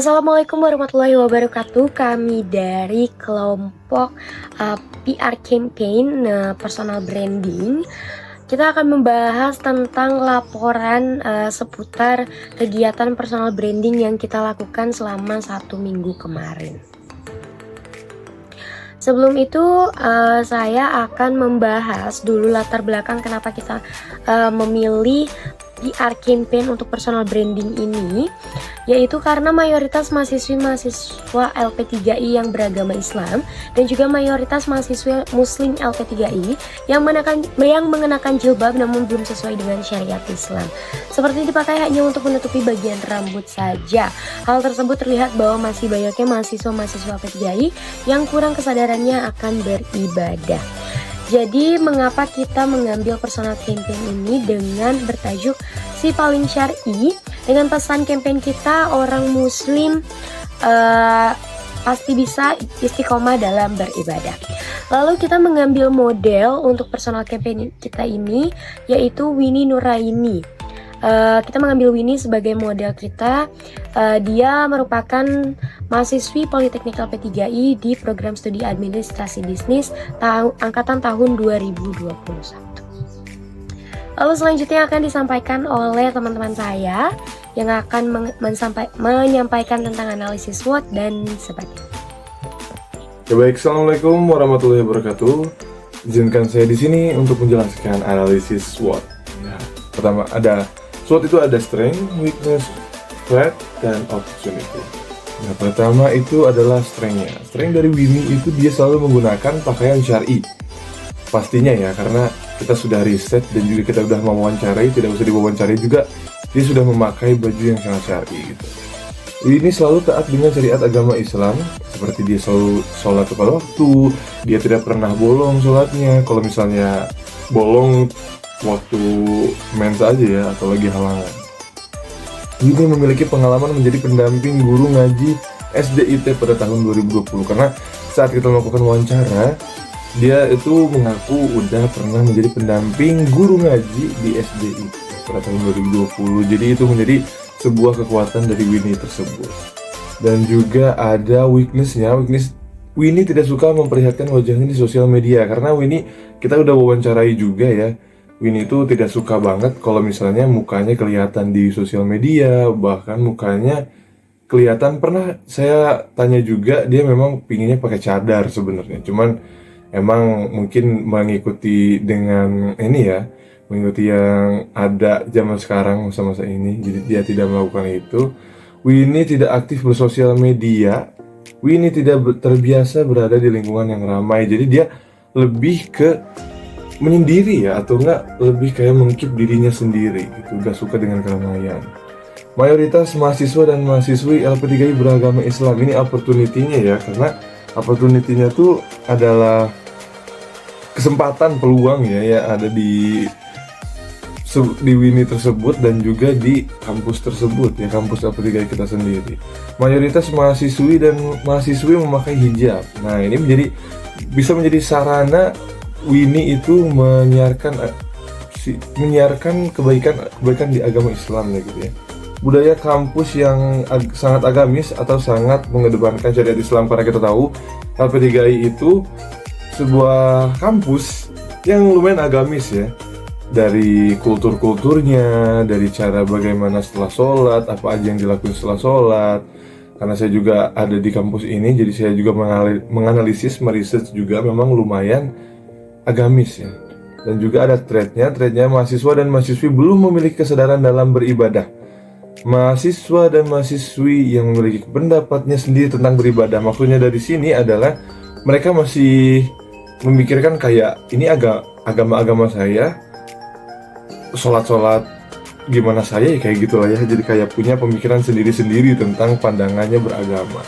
Assalamualaikum warahmatullahi wabarakatuh. Kami dari kelompok PR Campaign Personal Branding. Kita akan membahas tentang laporan seputar kegiatan personal branding yang kita lakukan selama 1 minggu kemarin. Sebelum itu saya akan membahas dulu latar belakang kenapa kita memilih PR campaign untuk personal branding ini, yaitu karena mayoritas mahasiswa LP3I yang beragama Islam dan juga mayoritas mahasiswa Muslim LP3I yang mengenakan jilbab namun belum sesuai dengan syariat Islam. Seperti dipakai hanya untuk menutupi bagian rambut saja. Hal tersebut terlihat bahwa masih banyaknya mahasiswa LP3I yang kurang kesadarannya akan beribadah. Jadi mengapa kita mengambil personal campaign ini dengan bertajuk Si Paling Syar'i, dengan pesan campaign kita orang muslim pasti bisa istiqomah dalam beribadah. Lalu kita mengambil model untuk personal campaign kita ini yaitu Winnie Nuraini. Kita mengambil Winnie sebagai model kita. Dia merupakan mahasiswi Politeknik LP3I di program studi administrasi bisnis angkatan tahun 2021. Lalu selanjutnya akan disampaikan oleh teman-teman saya yang akan menyampaikan tentang analisis SWOT dan sebagainya. Ya baik, assalamualaikum warahmatullahi wabarakatuh. Izinkan saya di sini untuk menjelaskan analisis SWOT. Ya, pertama ada SWOT itu ada strength, weakness, threat, dan opportunity. Nah, pertama itu adalah strength-nya. Strength dari Winnie itu dia selalu menggunakan pakaian syar'i. Pastinya ya, karena kita sudah riset dan juga kita sudah mewawancarai, tidak usah diwawancarai juga, dia sudah memakai baju yang sangat syar'i gitu. Winnie selalu taat dengan syariat agama Islam, seperti dia selalu sholat tepat waktu, dia tidak pernah bolong sholatnya. Kalau misalnya bolong waktu mens aja ya, atau lagi halangan. Winnie memiliki pengalaman menjadi pendamping guru ngaji SDIT pada tahun 2020, karena saat kita melakukan wawancara, dia itu mengaku udah pernah menjadi pendamping guru ngaji di SDIT pada tahun 2020. Jadi itu menjadi sebuah kekuatan dari Winnie tersebut. Dan juga ada weakness-nya. Winnie tidak suka memperlihatkan wajahnya di sosial media, karena Winnie kita udah wawancarai juga ya. Winnie itu tidak suka banget kalau misalnya mukanya kelihatan di sosial media, bahkan mukanya kelihatan. Pernah saya tanya juga, dia memang pinginnya pakai cadar sebenarnya, cuman emang mungkin mengikuti dengan ini ya, mengikuti yang ada zaman sekarang masa-masa ini, jadi dia tidak melakukan itu. Winnie tidak aktif bersosial media. Winnie tidak terbiasa berada di lingkungan yang ramai, jadi dia lebih ke menyendiri ya, atau enggak lebih kayak mengkeep dirinya sendiri gitu, gak suka dengan keramaian. Mayoritas mahasiswa dan mahasiswi LP3I beragama Islam. Ini opportunity-nya ya, karena opportunity-nya tuh adalah kesempatan, peluang ya ada di Winnie tersebut dan juga di kampus tersebut ya, kampus LP3I kita sendiri. Mayoritas mahasiswi dan mahasiswi memakai hijab. Nah, ini bisa menjadi sarana Winnie itu menyiarkan kebaikan di agama Islam ya gitu ya. Budaya kampus yang sangat agamis atau sangat mengedepankan syariat Islam, karena kita tahu LP3I itu sebuah kampus yang lumayan agamis ya. Dari kulturnya, dari cara bagaimana setelah sholat, apa aja yang dilakukan setelah sholat. Karena saya juga ada di kampus ini, jadi saya juga menganalisis, meriset juga, memang lumayan agamis ya. Dan juga ada threatnya mahasiswa dan mahasiswi belum memiliki kesadaran dalam beribadah. Mahasiswa dan mahasiswi yang memiliki pendapatnya sendiri tentang beribadah. Maksudnya dari sini adalah mereka masih memikirkan kayak ini agama saya, sholat gimana saya ya, kayak gitulah ya. Jadi kayak punya pemikiran sendiri-sendiri tentang pandangannya beragama.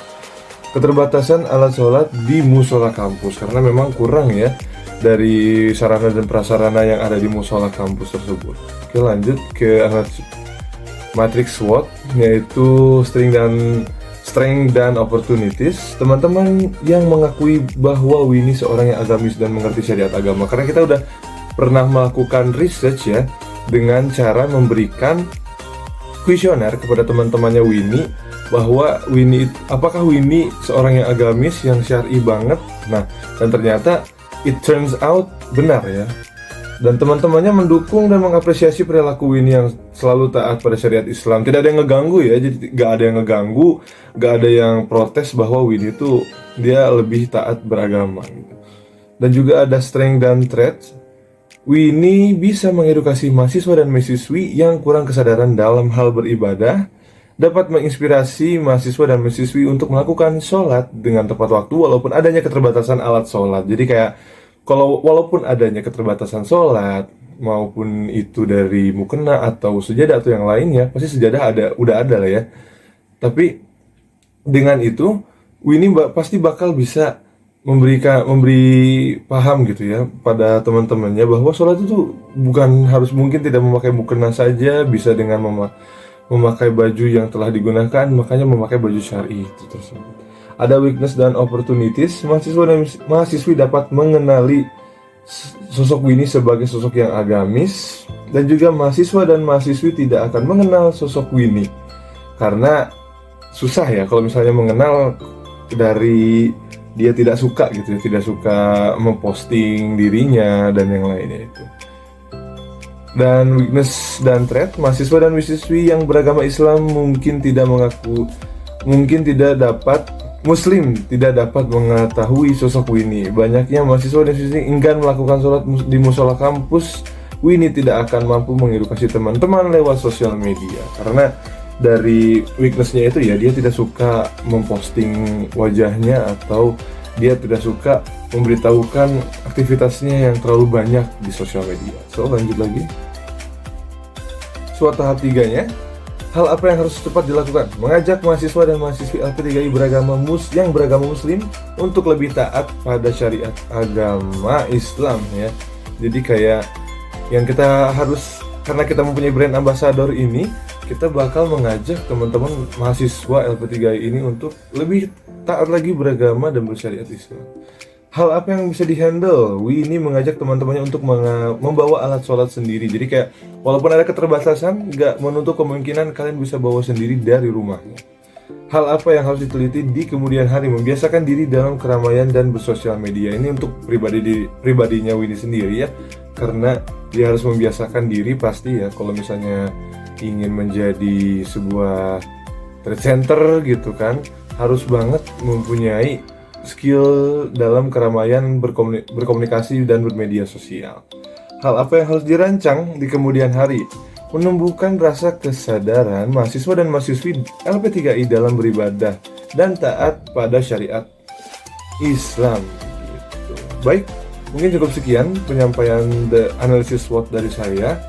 Keterbatasan alat sholat di musola kampus, karena memang kurang ya dari sarana dan prasarana yang ada di musola kampus tersebut. Oke, lanjut ke matriks SWOT, yaitu strength dan opportunities. Teman-teman yang mengakui bahwa Winnie seorang yang agamis dan mengerti syariat agama, karena kita udah pernah melakukan research ya, dengan cara memberikan kuesioner kepada teman-temannya Winnie bahwa apakah Winnie seorang yang agamis, yang syar'i banget. Nah, dan ternyata it turns out benar ya. Dan teman-temannya mendukung dan mengapresiasi perilaku Winnie yang selalu taat pada syariat Islam. Tidak ada yang ngeganggu ya, jadi gak ada yang ngeganggu, gak ada yang protes bahwa Winnie itu dia lebih taat beragama gitu. Dan juga ada strength dan threats. Winnie bisa mengedukasi mahasiswa dan mahasiswi yang kurang kesadaran dalam hal beribadah, dapat menginspirasi mahasiswa dan mahasiswi untuk melakukan sholat dengan tepat waktu walaupun adanya keterbatasan alat sholat. Jadi kayak walaupun adanya keterbatasan sholat, maupun itu dari mukena atau sejadah atau yang lainnya, pasti sejadah udah ada lah ya. Tapi dengan itu Winnie pasti bakal bisa memberi paham gitu ya pada teman-temannya bahwa sholat itu bukan harus, mungkin tidak memakai mukena saja, bisa dengan memakai baju yang telah digunakan, makanya memakai baju syar'i itu tersebut. Ada weakness dan opportunities. Mahasiswa dan mahasiswi dapat mengenali sosok Winnie sebagai sosok yang agamis, dan juga mahasiswa dan mahasiswi tidak akan mengenal sosok Winnie karena susah ya kalau misalnya mengenal dari dia tidak suka gitu ya, tidak suka memposting dirinya dan yang lainnya itu. Dan weakness dan threat, mahasiswa dan mahasiswi yang beragama Islam mungkin tidak dapat mengetahui sosok Winnie. Banyaknya mahasiswa dan mahasiswi enggan melakukan sholat di musola kampus. Winnie tidak akan mampu mengedukasi teman-teman lewat sosial media karena dari weaknessnya itu ya, dia tidak suka memposting wajahnya atau dia tidak suka memberitahukan aktivitasnya yang terlalu banyak di sosial media. So, lanjut lagi. Suatu tahap 3-nya, hal apa yang harus cepat dilakukan? Mengajak mahasiswa dan mahasiswi LP3I yang beragama muslim untuk lebih taat pada syariat agama Islam ya. Jadi kayak yang kita harus, karena kita mempunyai brand ambassador ini, kita bakal mengajak teman-teman mahasiswa LP3I ini untuk lebih taat lagi beragama dan bersyariat Islam. Hal apa yang bisa dihandle? Winnie mengajak teman-temannya untuk membawa alat sholat sendiri. Jadi kayak walaupun ada keterbatasan, nggak menutup kemungkinan kalian bisa bawa sendiri dari rumahnya. Hal apa yang harus diteliti di kemudian hari? Membiasakan diri dalam keramaian dan bersosial media. Ini untuk pribadinya Winnie sendiri ya, karena dia harus membiasakan diri pasti ya. Kalau misalnya ingin menjadi sebuah trade center gitu kan, harus banget mempunyai skill dalam keramaian, berkomunikasi dan bermedia sosial. Hal apa yang harus dirancang di kemudian hari? Menumbuhkan rasa kesadaran mahasiswa dan mahasiswi LP3I dalam beribadah dan taat pada syariat Islam gitu. Baik, mungkin cukup sekian penyampaian the analysis SWOT dari saya.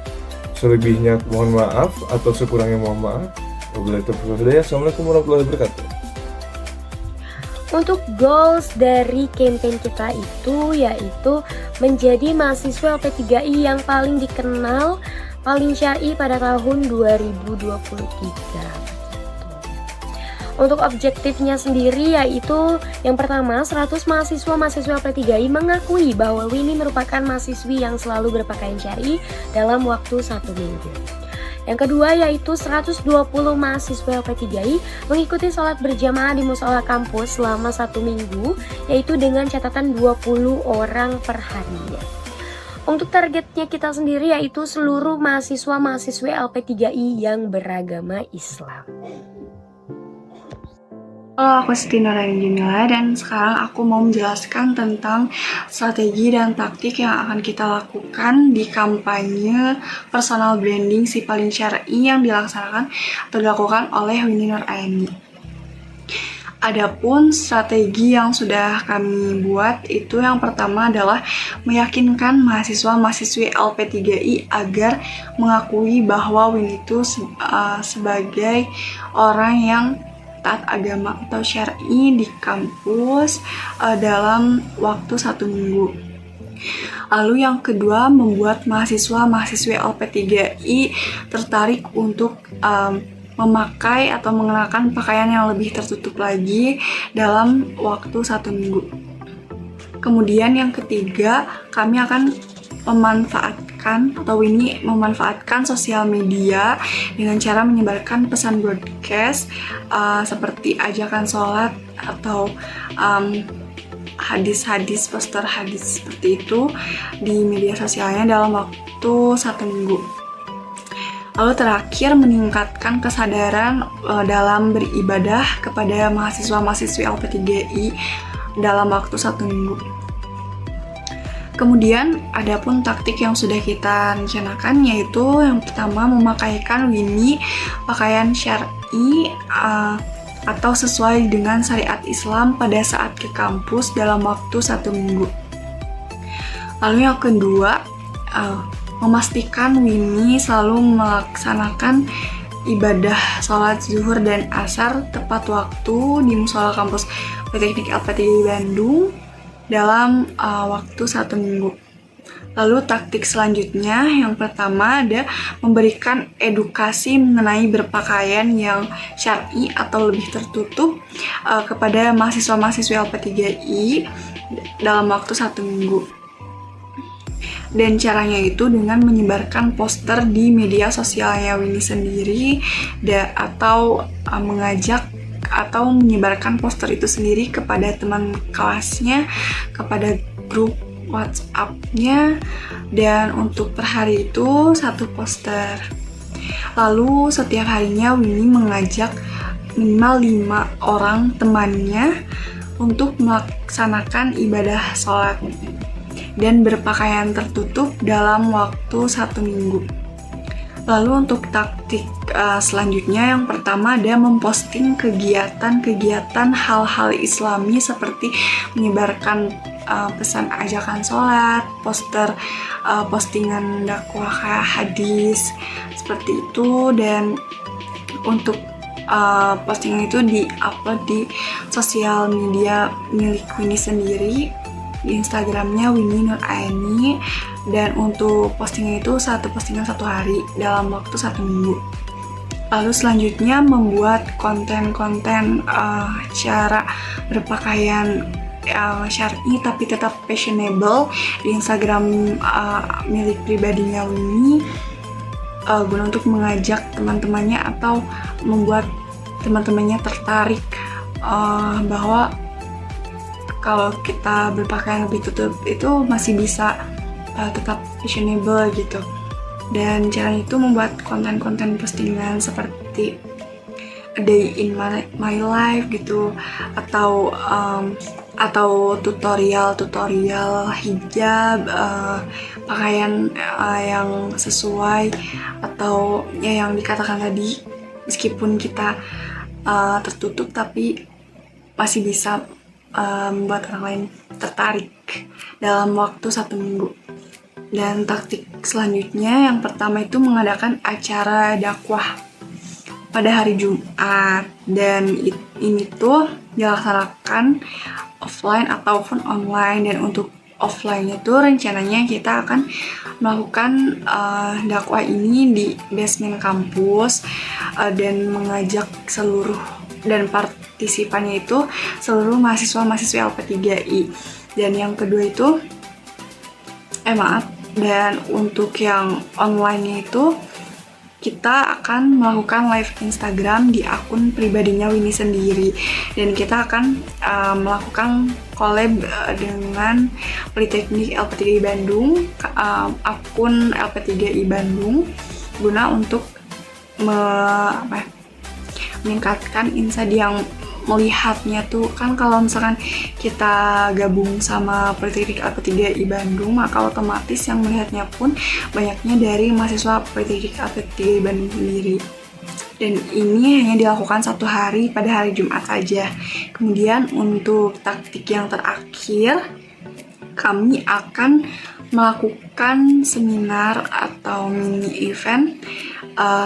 Selebihnya mohon maaf atau sekurangnya mohon maaf. Wabillahi taufiq wal hidayah. Assalamualaikum warahmatullahi wabarakatuh. Untuk goals dari campaign kita itu yaitu menjadi mahasiswa LP3I yang paling dikenal, paling syar'i pada tahun 2023. Untuk objektifnya sendiri yaitu yang pertama, 100 mahasiswa LP3I mengakui bahwa Winnie merupakan mahasiswi yang selalu berpakaian syar'i dalam waktu 1 minggu. Yang kedua yaitu 120 mahasiswa LP3I mengikuti sholat berjamaah di musola kampus selama 1 minggu, yaitu dengan catatan 20 orang per harinya. Untuk targetnya kita sendiri yaitu seluruh mahasiswa-mahasiswi LP3I yang beragama Islam. Halo, aku Siti Nuraini Jamila dan sekarang aku mau menjelaskan tentang strategi dan taktik yang akan kita lakukan di kampanye personal branding si paling syar'i yang dilaksanakan atau dilakukan oleh Winnie Nuraini. Adapun strategi yang sudah kami buat itu yang pertama adalah meyakinkan mahasiswa-mahasiswi LP3I agar mengakui bahwa Winnie itu sebagai orang yang taat agama atau syar'i di kampus dalam waktu 1 minggu. Lalu yang kedua, membuat mahasiswa-mahasiswi LP3I tertarik untuk memakai atau mengenakan pakaian yang lebih tertutup lagi dalam waktu 1 minggu. Kemudian yang ketiga, kami akan memanfaatkan sosial media dengan cara menyebarkan pesan broadcast seperti ajakan sholat atau hadis-hadis, poster hadis seperti itu di media sosialnya dalam waktu 1 minggu. Lalu terakhir, meningkatkan kesadaran dalam beribadah kepada mahasiswa-mahasiswi LP3I dalam waktu 1 minggu. Kemudian, adapun taktik yang sudah kita rencanakan, yaitu yang pertama, memakaikan Winnie pakaian syar'i atau sesuai dengan syariat Islam pada saat ke kampus dalam waktu 1 minggu. Lalu yang kedua, memastikan Winnie selalu melaksanakan ibadah sholat zuhur dan asar tepat waktu di musola kampus Politeknik LP3I Bandung dalam waktu 1 minggu. Lalu taktik selanjutnya, yang pertama ada memberikan edukasi mengenai berpakaian yang syar'i atau lebih tertutup kepada mahasiswa-mahasiswi LP3I dalam waktu 1 minggu. Dan caranya itu dengan menyebarkan poster di media sosialnya Winnie sendiri atau mengajak atau menyebarkan poster itu sendiri kepada teman kelasnya, kepada grup WhatsApp-nya, dan untuk per hari itu 1 poster. Lalu setiap harinya Winnie mengajak minimal 5 orang temannya untuk melaksanakan ibadah sholat dan berpakaian tertutup dalam waktu 1 minggu. Lalu untuk taktik selanjutnya, yang pertama ada memposting kegiatan-kegiatan hal-hal islami seperti menyebarkan pesan ajakan sholat, poster postingan dakwah kayak hadis seperti itu, dan untuk postingan itu di-upload di sosial media milik Winnie sendiri, di Instagramnya Winnie Nur Aini, dan untuk postingan itu 1 postingan 1 hari dalam waktu 1 minggu. Lalu selanjutnya membuat konten-konten cara berpakaian syar'i tapi tetap fashionable di Instagram milik pribadinya Winnie, guna untuk mengajak teman-temannya atau membuat teman-temannya tertarik bahwa kalau kita berpakaian lebih tutup itu masih bisa tetap fashionable gitu. Dan caranya itu membuat konten-konten postingan seperti a day in my life gitu, atau tutorial hijab, pakaian yang sesuai, atau ya yang dikatakan tadi, meskipun kita tertutup tapi masih bisa membuat orang lain tertarik dalam waktu 1 minggu. Dan taktik selanjutnya, yang pertama itu mengadakan acara dakwah pada hari Jumat, dan ini tuh dilaksanakan offline ataupun online. Dan untuk offline-nya tuh rencananya kita akan melakukan dakwah ini di basement kampus, dan mengajak seluruh dan partisipannya itu seluruh mahasiswa-mahasiswi LP3I. Dan yang kedua itu dan untuk yang online itu kita akan melakukan live Instagram di akun pribadinya Winnie sendiri, dan kita akan melakukan collab dengan Politeknik LP3I Bandung, akun LP3I Bandung, guna untuk meningkatkan insight yang melihatnya tuh kan. Kalau misalkan kita gabung sama Politeknik LP3I Bandung, maka otomatis yang melihatnya pun banyaknya dari mahasiswa Politeknik LP3I Bandung sendiri. Dan ini hanya dilakukan 1 hari pada hari Jumat saja. Kemudian untuk taktik yang terakhir, kami akan melakukan seminar atau mini event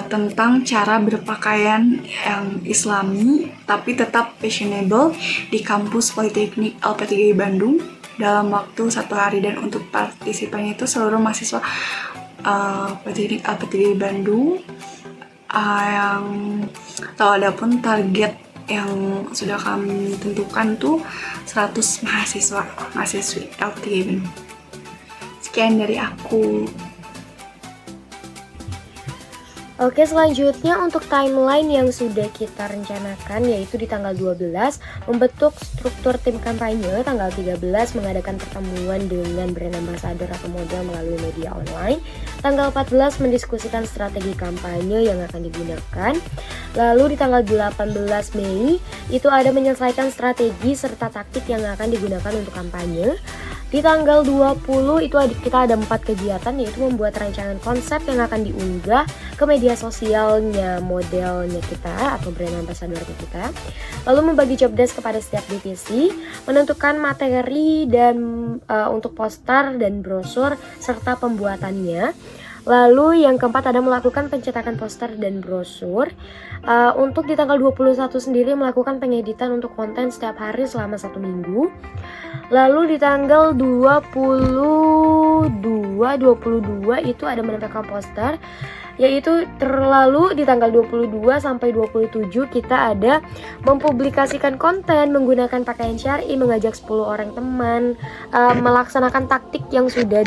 tentang cara berpakaian yang islami tapi tetap fashionable di kampus Politeknik LP3I Bandung dalam waktu 1 hari. Dan untuk partisipannya itu seluruh mahasiswa Politeknik LP3I Bandung yang atau adapun target yang sudah kami tentukan tuh 100 mahasiswi LP3I Bandung. Sekian dari aku. Oke, selanjutnya untuk timeline yang sudah kita rencanakan yaitu di tanggal 12 membentuk struktur tim kampanye, tanggal 13 mengadakan pertemuan dengan brand ambassador atau model melalui media online, tanggal 14 mendiskusikan strategi kampanye yang akan digunakan, lalu di tanggal 18 Mei itu ada menyelesaikan strategi serta taktik yang akan digunakan untuk kampanye. Di tanggal 20 itu kita ada 4 kegiatan, yaitu membuat rancangan konsep yang akan diunggah ke media sosialnya modelnya kita atau brand ambassador kita, lalu membagi job desk kepada setiap divisi, menentukan materi dan untuk poster dan brosur serta pembuatannya. Lalu yang keempat ada melakukan pencetakan poster dan brosur. Untuk di tanggal 21 sendiri melakukan pengeditan untuk konten setiap hari selama 1 minggu. Lalu di tanggal 22 itu ada menempelkan poster, yaitu terlalu di tanggal 22 sampai 27 kita ada mempublikasikan konten menggunakan pakaian syar'i, mengajak 10 orang teman, melaksanakan taktik yang sudah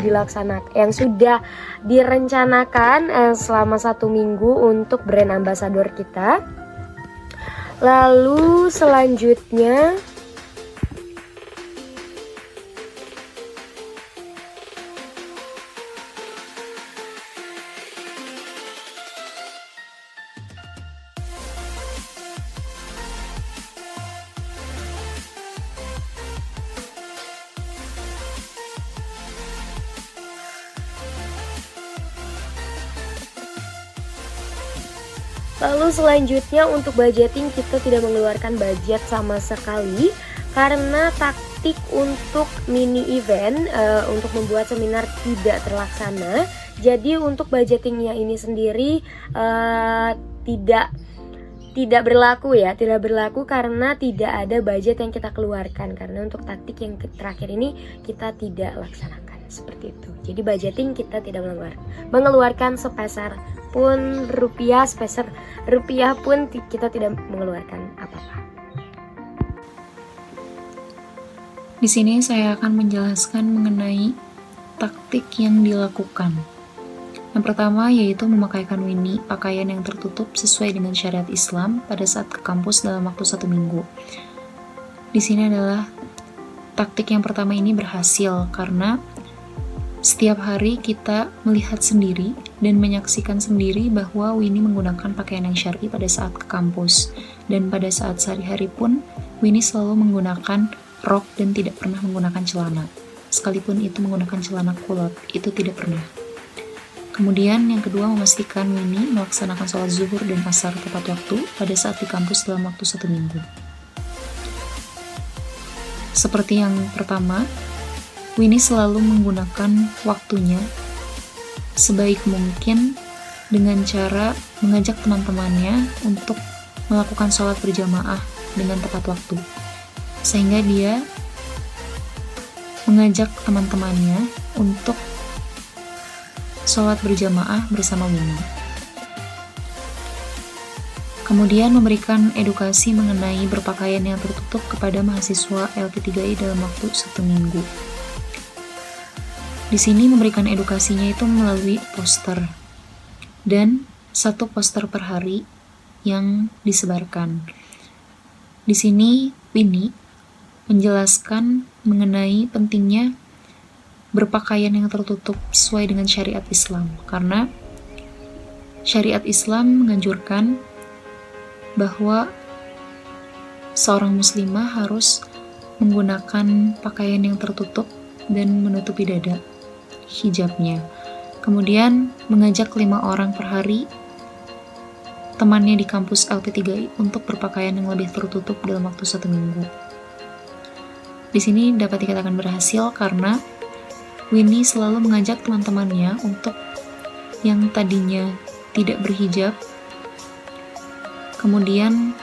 direncanakan selama 1 minggu untuk brand ambassador kita. Lalu selanjutnya untuk budgeting kita tidak mengeluarkan budget sama sekali karena taktik untuk mini event untuk membuat seminar tidak terlaksana. Jadi untuk budgetingnya ini sendiri tidak berlaku karena tidak ada budget yang kita keluarkan, karena untuk taktik yang terakhir ini kita tidak laksanakan seperti itu. Jadi budgeting kita tidak mengeluarkan sepeser rupiah pun kita tidak mengeluarkan apa-apa. Di sini saya akan menjelaskan mengenai taktik yang dilakukan. Yang pertama yaitu memakaikan Winnie, pakaian yang tertutup sesuai dengan syariat Islam pada saat ke kampus dalam waktu 1 minggu. Di sini adalah taktik yang pertama ini berhasil karena setiap hari kita melihat sendiri dan menyaksikan sendiri bahwa Winnie menggunakan pakaian yang syar'i pada saat ke kampus. Dan pada saat sehari-hari pun, Winnie selalu menggunakan rok dan tidak pernah menggunakan celana. Sekalipun itu menggunakan celana kulot, itu tidak pernah. Kemudian yang kedua, memastikan Winnie melaksanakan sholat zuhur dan asar tepat waktu pada saat di kampus dalam waktu 1 minggu. Seperti yang pertama, Winnie selalu menggunakan waktunya sebaik mungkin dengan cara mengajak teman-temannya untuk melakukan sholat berjamaah dengan tepat waktu. Sehingga dia mengajak teman-temannya untuk sholat berjamaah bersama Winnie. Kemudian memberikan edukasi mengenai berpakaian yang tertutup kepada mahasiswa LP3I dalam waktu 1 minggu. Di sini memberikan edukasinya itu melalui poster dan 1 poster per hari yang disebarkan. Di sini Winnie menjelaskan mengenai pentingnya berpakaian yang tertutup sesuai dengan syariat Islam, karena syariat Islam menganjurkan bahwa seorang muslimah harus menggunakan pakaian yang tertutup dan menutupi dada, hijabnya. Kemudian mengajak 5 orang per hari temannya di kampus LP3I untuk berpakaian yang lebih tertutup dalam waktu 1 minggu. Di sini dapat dikatakan berhasil karena Winnie selalu mengajak teman-temannya untuk yang tadinya tidak berhijab, kemudian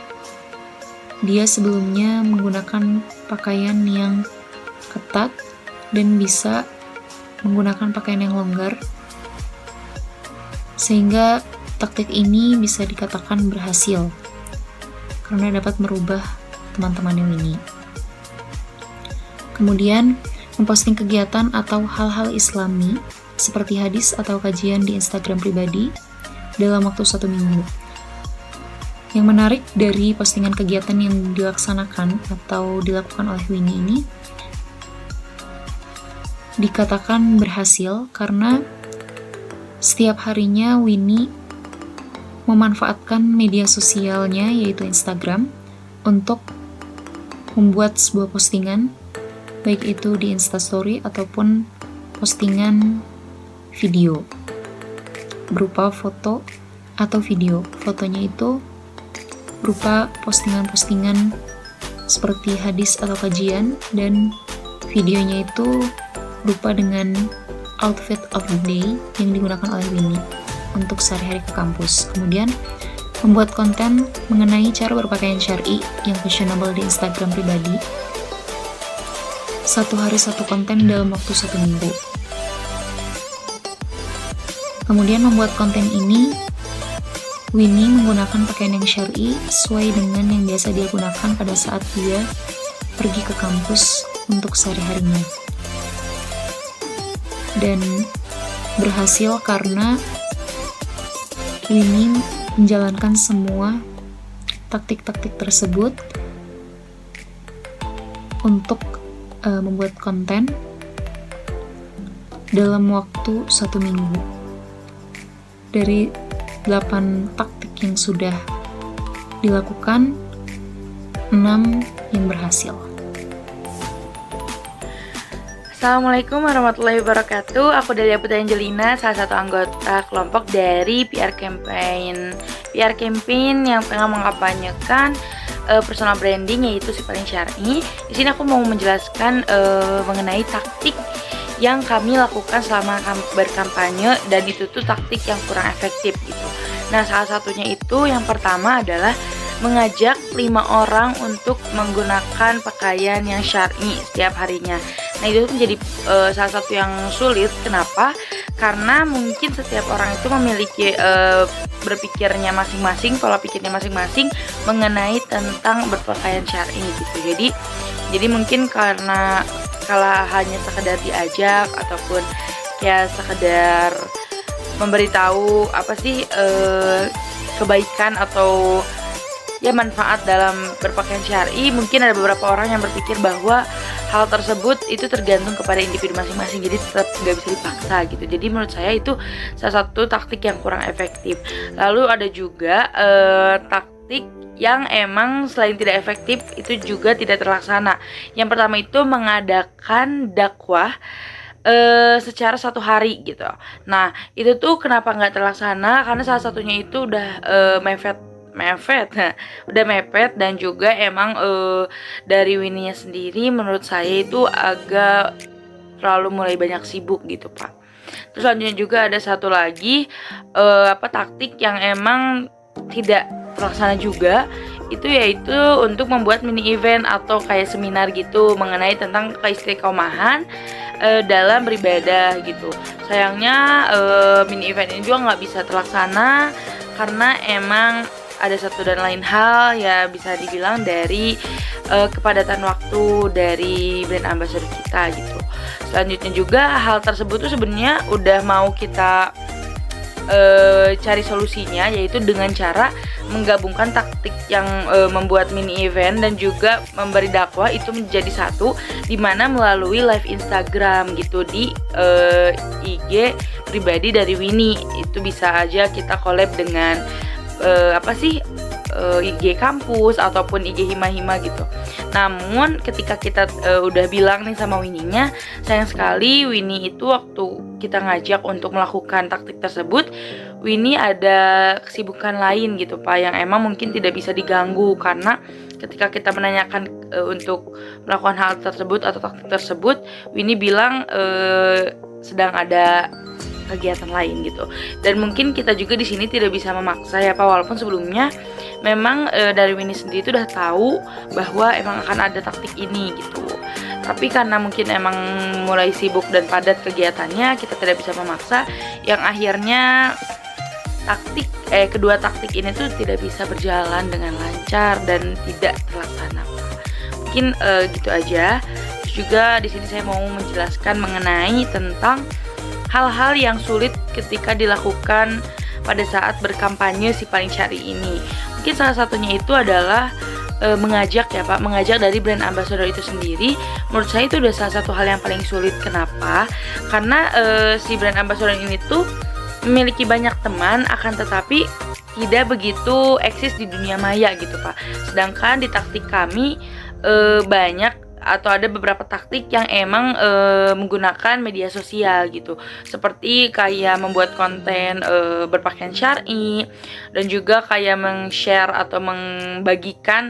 dia sebelumnya menggunakan pakaian yang ketat dan bisa menggunakan pakaian yang longgar, sehingga taktik ini bisa dikatakan berhasil karena dapat merubah teman-teman Winnie. Kemudian memposting kegiatan atau hal-hal islami seperti hadis atau kajian di Instagram pribadi dalam waktu 1 minggu. Yang menarik dari postingan kegiatan yang dilaksanakan atau dilakukan oleh Winnie ini dikatakan berhasil karena setiap harinya Winnie memanfaatkan media sosialnya yaitu Instagram untuk membuat sebuah postingan, baik itu di Instastory ataupun postingan video berupa foto atau video. Fotonya itu berupa postingan-postingan seperti hadis atau kajian, dan videonya itu berupa dengan outfit of the day yang digunakan oleh Winnie untuk sehari-hari ke kampus. Kemudian membuat konten mengenai cara berpakaian syar'i yang fashionable di Instagram pribadi. 1 hari 1 konten dalam waktu 1 minggu. Kemudian membuat konten ini, Winnie menggunakan pakaian yang syar'i sesuai dengan yang biasa dia gunakan pada saat dia pergi ke kampus untuk sehari-harinya. Dan berhasil karena Winnie menjalankan semua taktik-taktik tersebut untuk membuat konten dalam waktu 1 minggu. Dari 8 taktik yang sudah dilakukan, 6 yang berhasil. Assalamualaikum warahmatullahi wabarakatuh. Aku Delia Putri Angelina, salah satu anggota kelompok dari PR Campaign. PR Campaign yang tengah mengkampanyekan personal branding, yaitu sifatnya syar'i. Di sini aku mau menjelaskan mengenai taktik yang kami lakukan selama berkampanye, dan itu tuh taktik yang kurang efektif gitu. Nah, salah satunya itu yang pertama adalah mengajak 5 orang untuk menggunakan pakaian yang syar'i setiap harinya. Nah, itu menjadi salah satu yang sulit. Kenapa? Karena mungkin setiap orang itu memiliki berpikirnya masing-masing, pola pikirnya masing-masing mengenai tentang berpakaian syar'i gitu. Jadi mungkin karena kalau hanya sekedar diajak ataupun ya sekedar memberitahu apa sih kebaikan atau ya manfaat dalam berpakaian syar'i, mungkin ada beberapa orang yang berpikir bahwa hal tersebut itu tergantung kepada individu masing-masing, jadi tetap nggak bisa dipaksa gitu. Jadi menurut saya itu salah satu taktik yang kurang efektif. Lalu ada juga taktik yang emang selain tidak efektif itu juga tidak terlaksana. Yang pertama itu mengadakan dakwah secara 1 hari gitu. Nah, itu tuh kenapa nggak terlaksana? Karena salah satunya itu udah udah mepet, dan juga emang dari Winnie-nya sendiri menurut saya itu agak terlalu mulai banyak sibuk gitu, Pak. Terus selanjutnya juga ada satu lagi taktik yang emang tidak terlaksana juga, itu yaitu untuk membuat mini event atau kayak seminar gitu mengenai tentang keistiqomahan dalam beribadah gitu. Sayangnya mini event ini juga nggak bisa terlaksana karena emang ada satu dan lain hal, ya bisa dibilang dari kepadatan waktu dari brand ambassador kita gitu. Selanjutnya juga hal tersebut tuh sebenarnya udah mau kita cari solusinya, yaitu dengan cara menggabungkan taktik yang membuat mini event dan juga memberi dakwah itu menjadi satu, dimana melalui live Instagram gitu di IG pribadi dari Winnie. Itu bisa aja kita collab dengan IG kampus ataupun IG hima-hima gitu. Namun ketika kita udah bilang nih sama Winnie-nya, sayang sekali Winnie itu waktu kita ngajak untuk melakukan taktik tersebut, Winnie ada kesibukan lain gitu Pak, yang emang mungkin tidak bisa diganggu. Karena ketika kita menanyakan untuk melakukan hal tersebut atau taktik tersebut, Winnie bilang sedang ada kegiatan lain gitu. Dan mungkin kita juga di sini tidak bisa memaksa ya Pak, walaupun sebelumnya memang dari Winnie sendiri itu udah tahu bahwa emang akan ada taktik ini gitu. Tapi karena mungkin emang mulai sibuk dan padat kegiatannya, kita tidak bisa memaksa, yang akhirnya kedua taktik ini tuh tidak bisa berjalan dengan lancar dan tidak terlaksana. Mungkin gitu aja. Terus juga di sini saya mau menjelaskan mengenai tentang hal-hal yang sulit ketika dilakukan pada saat berkampanye si paling syari ini. Mungkin salah satunya itu adalah mengajak ya Pak, mengajak dari brand ambassador itu sendiri. Menurut saya itu udah salah satu hal yang paling sulit. Kenapa? Karena si brand ambassador ini tuh memiliki banyak teman, akan tetapi tidak begitu eksis di dunia maya gitu Pak. Sedangkan di taktik kami banyak atau ada beberapa taktik yang emang menggunakan media sosial gitu, seperti kayak membuat konten berpakaian syar'i, dan juga kayak meng-share atau membagikan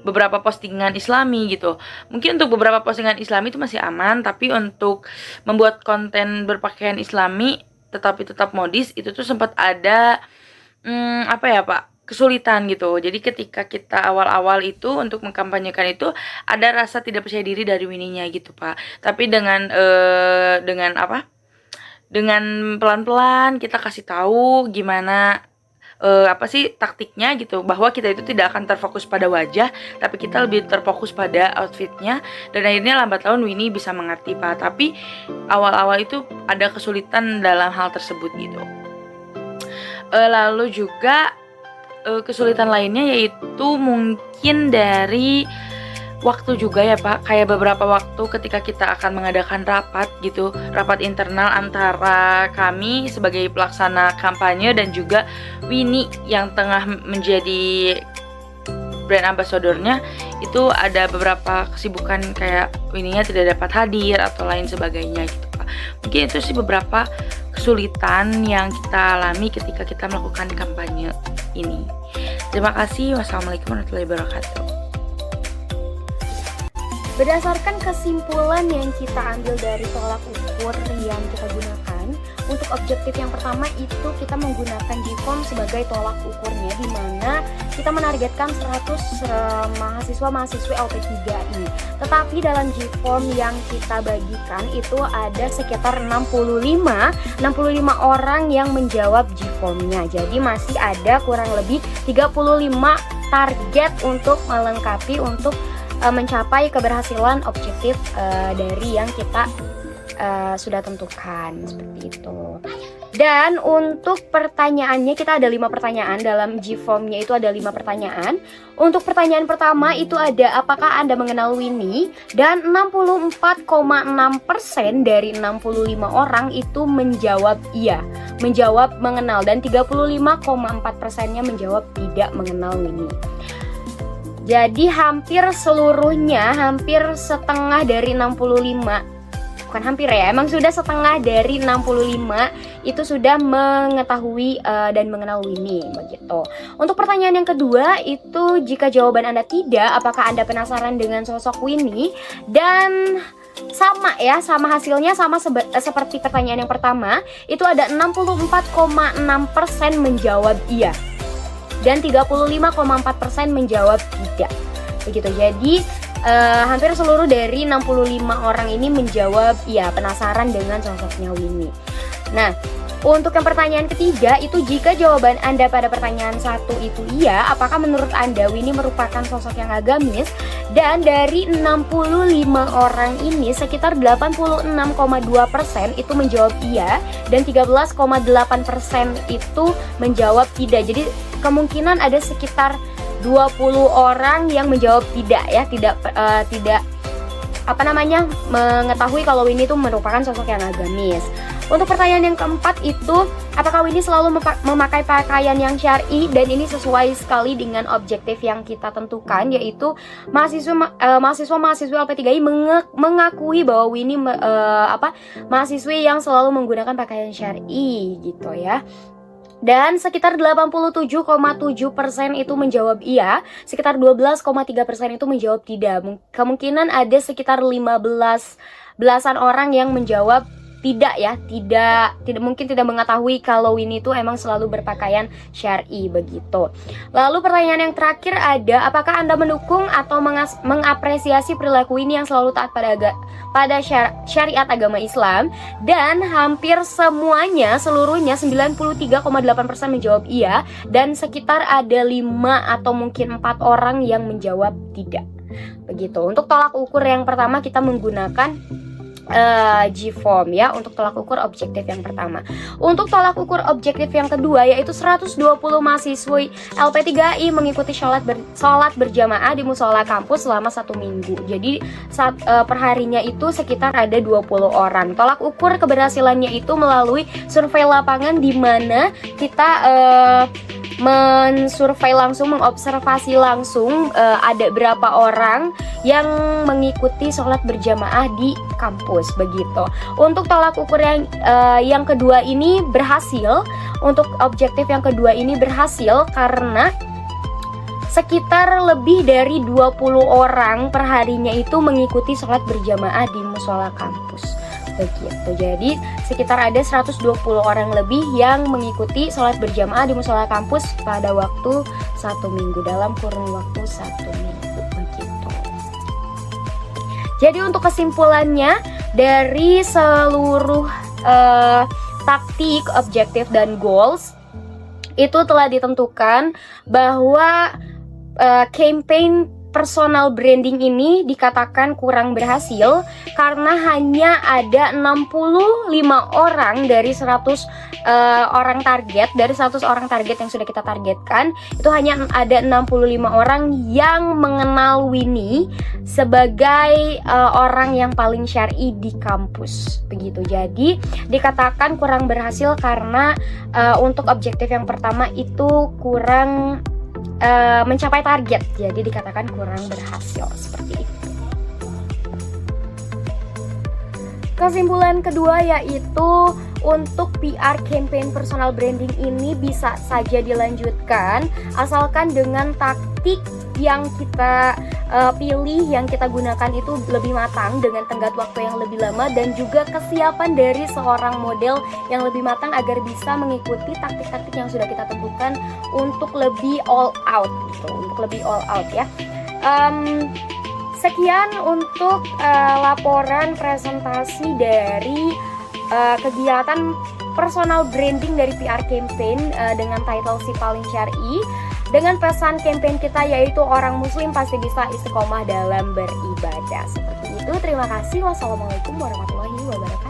beberapa postingan islami gitu. Mungkin untuk beberapa postingan islami itu masih aman, tapi untuk membuat konten berpakaian islami tetapi tetap modis itu tuh sempat ada apa ya Pak, kesulitan gitu. Jadi ketika kita awal-awal itu untuk mengkampanyekan itu ada rasa tidak percaya diri dari Winnie-nya gitu Pak. Tapi dengan dengan pelan-pelan kita kasih tahu gimana apa sih taktiknya gitu, bahwa kita itu tidak akan terfokus pada wajah, tapi kita lebih terfokus pada outfitnya, dan akhirnya lambat laun Winnie bisa mengerti Pak. Tapi awal-awal itu ada kesulitan dalam hal tersebut gitu. Lalu juga kesulitan lainnya yaitu mungkin dari waktu juga ya Pak. Kayak beberapa waktu ketika kita akan mengadakan rapat gitu, rapat internal antara kami sebagai pelaksana kampanye dan juga Winnie yang tengah menjadi brand ambassadornya, itu ada beberapa kesibukan kayak Winnie-nya tidak dapat hadir atau lain sebagainya gitu Pak. Mungkin itu sih beberapa kesulitan yang kita alami ketika kita melakukan kampanye ini. Terima kasih. Wassalamualaikum warahmatullahi wabarakatuh. Berdasarkan kesimpulan yang kita ambil dari tolak ukur yang kita gunakan, untuk objektif yang pertama itu kita menggunakan GFORM sebagai tolak ukurnya, di mana kita menargetkan 100 mahasiswa-mahasiswi LP3I. Tetapi dalam GFORM yang kita bagikan itu ada sekitar 65 orang yang menjawab GFORM-nya. Jadi masih ada kurang lebih 35 target untuk melengkapi untuk mencapai keberhasilan objektif dari yang kita sudah tentukan, seperti itu. Dan untuk pertanyaannya kita ada 5 pertanyaan dalam GFORM-nya, itu ada 5 pertanyaan. Untuk pertanyaan pertama itu ada, apakah Anda mengenal Winnie? Dan 64,6% dari 65 orang itu menjawab iya, menjawab mengenal, dan 35,4%-nya menjawab tidak mengenal Winnie. Jadi hampir seluruhnya, hampir setengah dari 65, bukan hampir ya, emang sudah setengah dari 65 itu sudah mengetahui dan mengenal Winnie begitu. Untuk pertanyaan yang kedua itu, jika jawaban Anda tidak, apakah Anda penasaran dengan sosok Winnie? Dan sama ya, sama hasilnya sama seperti pertanyaan yang pertama, itu ada 64,6% menjawab iya dan 35,4% menjawab tidak begitu. Jadi hampir seluruh dari 65 orang ini menjawab iya, penasaran dengan sosoknya Winnie. Nah, untuk yang pertanyaan ketiga itu, jika jawaban Anda pada pertanyaan 1 itu iya, apakah menurut Anda Winnie merupakan sosok yang agamis? Dan dari 65 orang ini sekitar 86,2% itu menjawab iya dan 13,8% itu menjawab tidak. Jadi kemungkinan ada sekitar 20 orang yang menjawab tidak ya, tidak mengetahui kalau Winnie itu merupakan sosok yang agamis. Untuk pertanyaan yang keempat itu, apakah Winnie selalu memakai pakaian yang syar'i? Dan ini sesuai sekali dengan objektif yang kita tentukan, yaitu mahasiswa-mahasiswi LP3I mengakui bahwa Winnie mahasiswi yang selalu menggunakan pakaian syar'i gitu ya. Dan sekitar 87,7% itu menjawab iya, sekitar 12,3% itu menjawab tidak. Kemungkinan ada sekitar 15-an orang yang menjawab tidak ya, tidak mungkin tidak mengetahui kalau Winnie itu emang selalu berpakaian syar'i begitu. Lalu pertanyaan yang terakhir ada, apakah Anda mendukung atau mengapresiasi perilaku Winnie yang selalu taat pada syariat agama Islam? Dan hampir seluruhnya 93,8% menjawab iya, dan sekitar ada 5 atau mungkin 4 orang yang menjawab tidak. Begitu. Untuk tolak ukur yang pertama kita menggunakan GFORM ya, untuk tolak ukur objektif yang pertama. Untuk tolak ukur objektif yang kedua yaitu 120 mahasiswi LP3I mengikuti sholat berjamaah di musola kampus selama 1 minggu. Jadi perharinya itu sekitar ada 20 orang. Tolak ukur keberhasilannya itu melalui survei lapangan di mana kita mensurvei langsung, mengobservasi langsung ada berapa orang yang mengikuti sholat berjamaah di kampus begitu. Untuk tolak ukur yang kedua ini berhasil, untuk objektif yang kedua ini berhasil karena sekitar lebih dari 20 orang perharinya itu mengikuti sholat berjamaah di musola kampus begitu. Jadi sekitar ada 120 orang lebih yang mengikuti sholat berjamaah di musola kampus pada waktu 1 minggu, dalam kurun waktu 1 minggu begitu. Jadi untuk kesimpulannya dari seluruh taktik, objektif dan goals itu telah ditentukan bahwa campaign personal branding ini dikatakan kurang berhasil karena hanya ada 65 orang dari 100 orang target, dari 100 orang target yang sudah kita targetkan, itu hanya ada 65 orang yang mengenal Winnie sebagai orang yang paling syar'i di kampus begitu. Jadi dikatakan kurang berhasil karena untuk objektif yang pertama itu kurang mencapai target, jadi dikatakan kurang berhasil seperti itu. Kesimpulan kedua yaitu untuk PR campaign personal branding ini bisa saja dilanjutkan asalkan dengan taktik yang kita pilih, yang kita gunakan itu lebih matang dengan tenggat waktu yang lebih lama dan juga kesiapan dari seorang model yang lebih matang agar bisa mengikuti taktik-taktik yang sudah kita tentukan untuk lebih all out gitu, untuk lebih all out ya. Sekian untuk laporan presentasi dari kegiatan personal branding dari PR campaign dengan title Si Paling Syar'i, dengan pesan campaign kita yaitu orang muslim pasti bisa istiqomah dalam beribadah. Seperti itu, terima kasih. Wassalamualaikum warahmatullahi wabarakatuh.